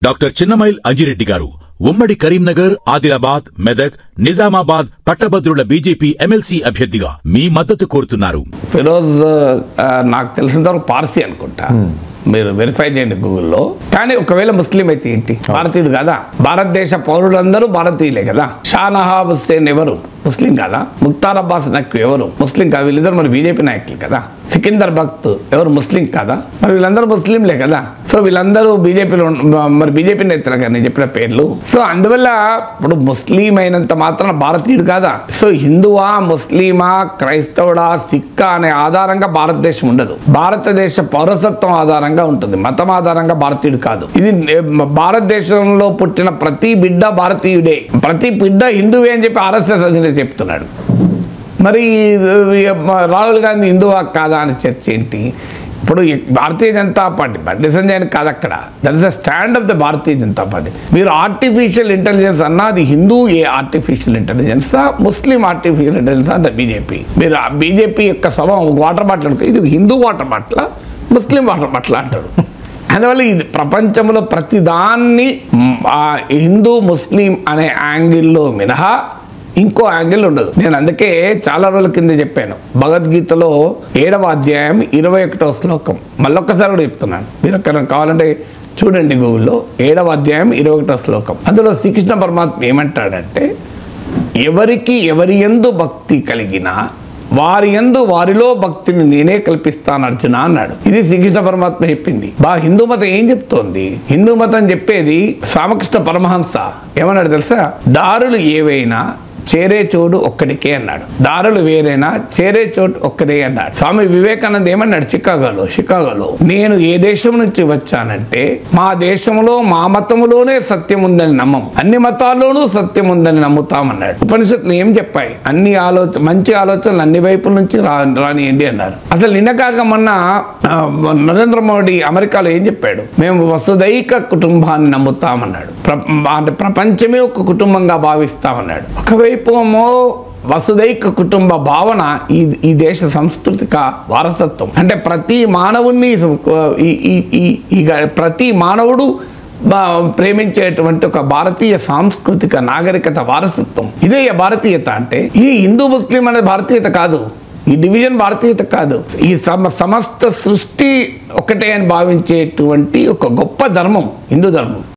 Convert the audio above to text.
Doctor Chinnamail Anji Reddy గారు ఉమ్మడి కరీంనగర్, ఆదిలాబాద్, మెదక్, నిజామాబాద్ పట్టభద్రుల బీజేపీ ఎమ్మెల్సీ అభ్యర్థిగా మీ మద్దతు కోరుతున్నారు. ఫిరోజ్ నాకు తెలిసినంతవరకు పార్సీ అనుకుంటా, మీరు వెరిఫై చేయండి గూగుల్లో. కానీ ఒకవేళ ముస్లిం అయితే ఏంటి? భారతీయుడు కదా. భారతదేశ పౌరులందరూ భారతీయులే కదా. షానహాబ్ హుస్సేన్ ఎవరు? ముస్లిం కదా. ముక్తార్ అబ్బాస్ నక్వీ ఎవరు? ముస్లిం కాదు. వీళ్ళిద్దరు మరి బీజేపీ నాయకులు కదా. సికిందర్ భక్త్ ఎవరు? ముస్లిం కదా. మరి వీళ్ళందరూ ముస్లింలే కదా. సో వీళ్ళందరూ బీజేపీలో, మరి బీజేపీ నేతలు కదా నేను చెప్పిన పేర్లు. సో అందువల్ల ఇప్పుడు ముస్లిం అయినంత మాత్రం భారతీయుడు కాదా. సో హిందువా, ముస్లిమా, క్రైస్తవుడా, సిక్కా అనే ఆధారంగా భారతదేశం ఉండదు. భారతదేశ పౌరసత్వం ఆధారంగా ఉంటుంది. మతం ఆధారంగా భారతీయుడు కాదు. ఇది భారతదేశంలో పుట్టిన ప్రతి బిడ్డ భారతీయుడే. ప్రతి బిడ్డ హిందువే అని చెప్పి ఆర్ఎస్ఎస్ అధినేత చెప్తున్నాడు. మరి రాహుల్ గాంధీ హిందువా కాదా అని చర్చ ఏంటి? ఇప్పుడు భారతీయ జనతా పార్టీ డిసెంజన్ కాదు అక్కడ. That is the stand of the Bharatiya Janata party. మీరు ఆర్టిఫిషియల్ ఇంటెలిజెన్స్ అన్నా అది హిందూ ఆర్టిఫిషియల్ ఇంటెలిజెన్సా, ముస్లిం ఆర్టిఫిషియల్ ఇంటెలిజెన్స్ అంటే బీజేపీ. మీరు బీజేపీ యొక్క సభ వాటర్ బాటిల్, ఇది హిందూ వాటర్ బాటిల్, ముస్లిం వాటర్ బాటిల్ అంటారు. అందువల్ల ఇది ప్రపంచంలో ప్రతిదాన్ని హిందూ ముస్లిం అనే యాంగిల్లో మినహా ఇంకో యాంగిల్ ఉండదు. నేను అందుకే చాలా రోజుల కింద చెప్పాను, భగవద్గీతలో 7వ అధ్యాయం 21వ శ్లోకం మళ్ళొక్కసారి కూడా చెప్తున్నాను. మీరు ఎక్కడ కావాలంటే చూడండి గూగుల్లో. 7వ అధ్యాయం 21వ శ్లోకం. అందులో శ్రీకృష్ణ పరమాత్మ ఏమంటాడంటే, ఎవరికి ఎవరి యందు భక్తి కలిగినా వారి యందు వారిలో భక్తిని నేనే కల్పిస్తాను అర్జున అన్నాడు. ఇది శ్రీకృష్ణ పరమాత్మ చెప్పింది. హిందూ మతం ఏం చెప్తోంది? హిందూ మతం చెప్పేది రామకృష్ణ పరమహంస ఏమన్నాడు తెలుసా? దారులు ఏవైనా చేరే చోటు ఒక్కడికే అన్నాడు. దారులు వేరైనా చేరే చోటు ఒక్కడే అన్నాడు. స్వామి వివేకానంద ఏమన్నాడు షికాగోలో, నేను ఏ దేశం నుంచి వచ్చానంటే మా దేశంలో మా మతంలోనే సత్యం ఉందని నమ్మం, అన్ని మతాల్లోనూ సత్యం ఉందని నమ్ముతామన్నాడు. ఉపనిషత్తులు ఏం చెప్పాయి? మంచి ఆలోచనలు అన్ని వైపుల నుంచి రానియండి అన్నారు. అసలు నిన్న కాక మొన్న నరేంద్ర మోడీ అమెరికాలో ఏం చెప్పాడు? మేము వసుదైక కుటుంబాన్ని నమ్ముతామన్నాడు. అంటే ప్రపంచమే ఒక కుటుంబంగా భావిస్తామన్నాడు. ఒకవైపు వసుదైక కుటుంబ భావన ఈ దేశ సాంస్కృతిక వారసత్వం. అంటే ప్రతి మానవుడు ప్రేమించేటువంటి ఒక భారతీయ సాంస్కృతిక నాగరికత వారసత్వం. ఇదే భారతీయత అంటే. ఈ హిందూ ముస్లిం అనే భారతీయత కాదు, ఈ డివిజన్ భారతీయత కాదు. ఈ సమస్త సృష్టి ఒకటే అని భావించేటువంటి ఒక గొప్ప ధర్మం హిందూ ధర్మం.